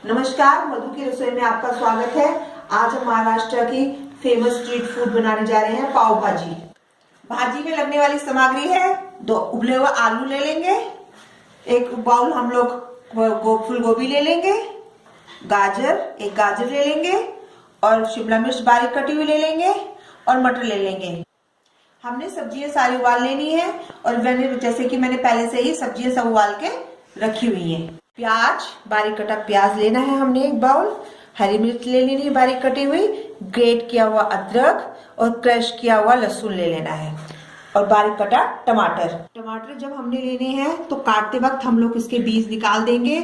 नमस्कार, मधु की रसोई में आपका स्वागत है। आज हम महाराष्ट्र की फेमस स्ट्रीट फूड बनाने जा रहे हैं, पाव भाजी। भाजी में लगने वाली सामग्री है 2 उबले हुए आलू ले लेंगे, एक बाउल हम लोग फूल गोभी ले लेंगे, एक गाजर ले लेंगे और शिमला मिर्च बारीक कटी हुई ले लेंगे और मटर ले लेंगे। हमने सब्जियां सारी उबाल लेनी है और जैसे कि मैंने पहले से ही सब्जियां सब उबाल के रखी हुई है। प्याज, बारीक कटा प्याज लेना है हमने एक बाउल, हरी मिर्च ले लेनी है बारीक कटी हुई, ग्रेट किया हुआ अदरक और क्रश किया हुआ लहसुन ले लेना है और बारीक कटा टमाटर जब हमने लेने हैं तो काटते वक्त हम लोग इसके बीज निकाल देंगे।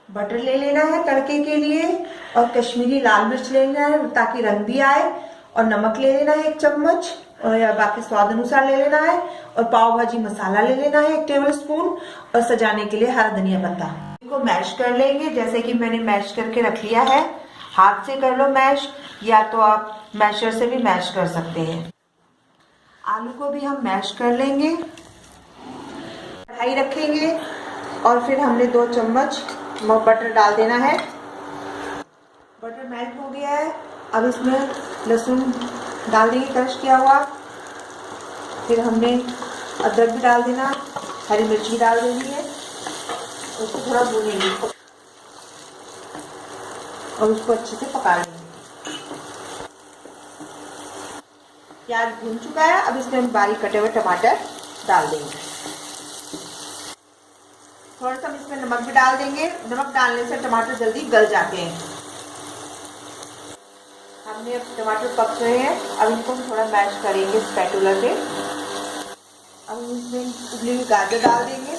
बटर ले लेना है तड़के के लिए और कश्मीरी लाल मिर्च लेना है ताकि रंग भी आए, और नमक ले लेना है 1 चम्मच और बाकी स्वाद अनुसार ले लेना है, और पाव भाजी मसाला ले लेना है 1 टेबल स्पून, और सजाने के लिए हरा धनिया पत्ता। इनको मैश कर लेंगे जैसे कि मैंने मैश करके रख लिया है। हाथ से कर लो मैश या तो आप मैशर से भी मैश कर सकते हैं। आलू को भी हम मैश कर लेंगे। कढ़ाई रखेंगे और फिर हमने 2 चम्मच बटर डाल देना है। बटर मेल्ट हो गया है, अब इसमें लहसुन डाल देंगे क्रश किया हुआ, फिर हमने अदरक भी डाल देना, हरी मिर्च भी डाल देनी है, उसको थोड़ा भूनेंगे और उसको अच्छे से पका लेंगे। प्याज भून चुका है, अब इसमें हम बारीक कटे हुए टमाटर डाल देंगे। थोड़ा सा हम इसमें नमक भी डाल देंगे। नमक डालने से टमाटर जल्दी गल जाते हैं। हमने अब टमाटर पक रहे हैं, अब इनको हम थोड़ा मैश करेंगे स्पैटुला से। अब इसमें उबली हुई गाजर डाल देंगे,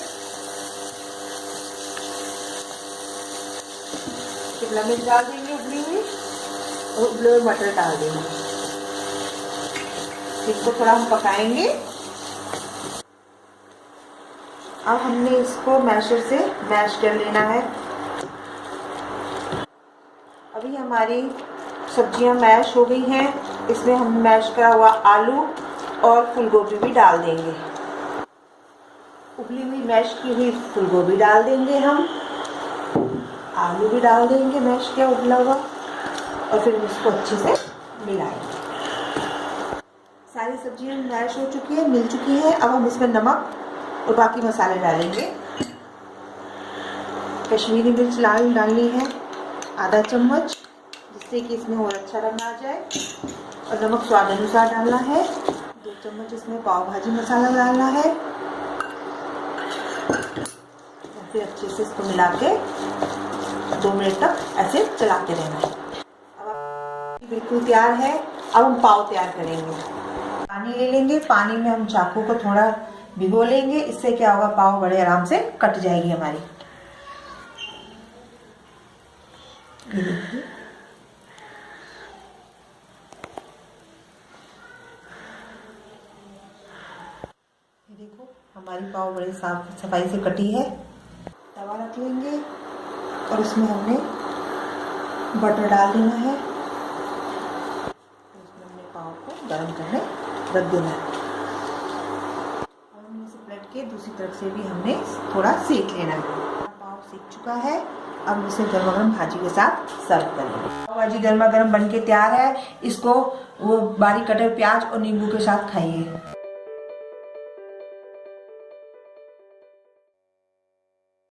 शिमला मिर्च डाल देंगे उबली हुई, और उबले हुए मटर डाल देंगे। इसको थोड़ा हम पकाएंगे। अब हमने इसको मैशर से मैश कर लेना है। अभी हमारी सब्जियां मैश हो गई हैं, इसमें हम मैश करा हुआ आलू और फूलगोभी भी डाल देंगे। उबली हुई मैश की हुई फूलगोभी डाल देंगे हम, आलू भी डाल देंगे मैश किया उबला हुआ, और फिर इसको अच्छे से मिलाएंगे। सारी सब्जियां मैश हो चुकी है, मिल चुकी है। अब हम इसमें नमक और बाकी मसाले डालेंगे। कश्मीरी मिर्च लाल डालनी है आधा चम्मच, जिससे कि इसमें और अच्छा रंग आ जाए, और नमक स्वाद अनुसार डालना है। 2 चम्मच इसमें पाव भाजी मसाला डालना है, और फिर अच्छे से इसको मिला के 2 मिनट तक ऐसे चलाते रहना है। अब बिल्कुल तैयार है। अब हम पाव तैयार करेंगे। पानी ले लेंगे, पानी में हम चाकू को थोड़ा भिगो लेंगे, इससे क्या होगा, पाव बड़े आराम से कट जाएगी हमारी। देखो हमारी पाव बड़े साफ सफाई से कटी है। तवा रख लेंगे और उसमें हमने बटर डाल देना है, उसमें हमने पाव को गर्म करने रख देना है। और हमने इसे पलट के दूसरी तरफ से भी हमने थोड़ा सेक लेना है। पाव सेक चुका है, अब इसे गर्मा गर्म भाजी के साथ सर्व करेंगे। पाव भाजी गर्मा गर्म बन के तैयार है। इसको वो बारीक कटे प्याज और नींबू के साथ खाइए।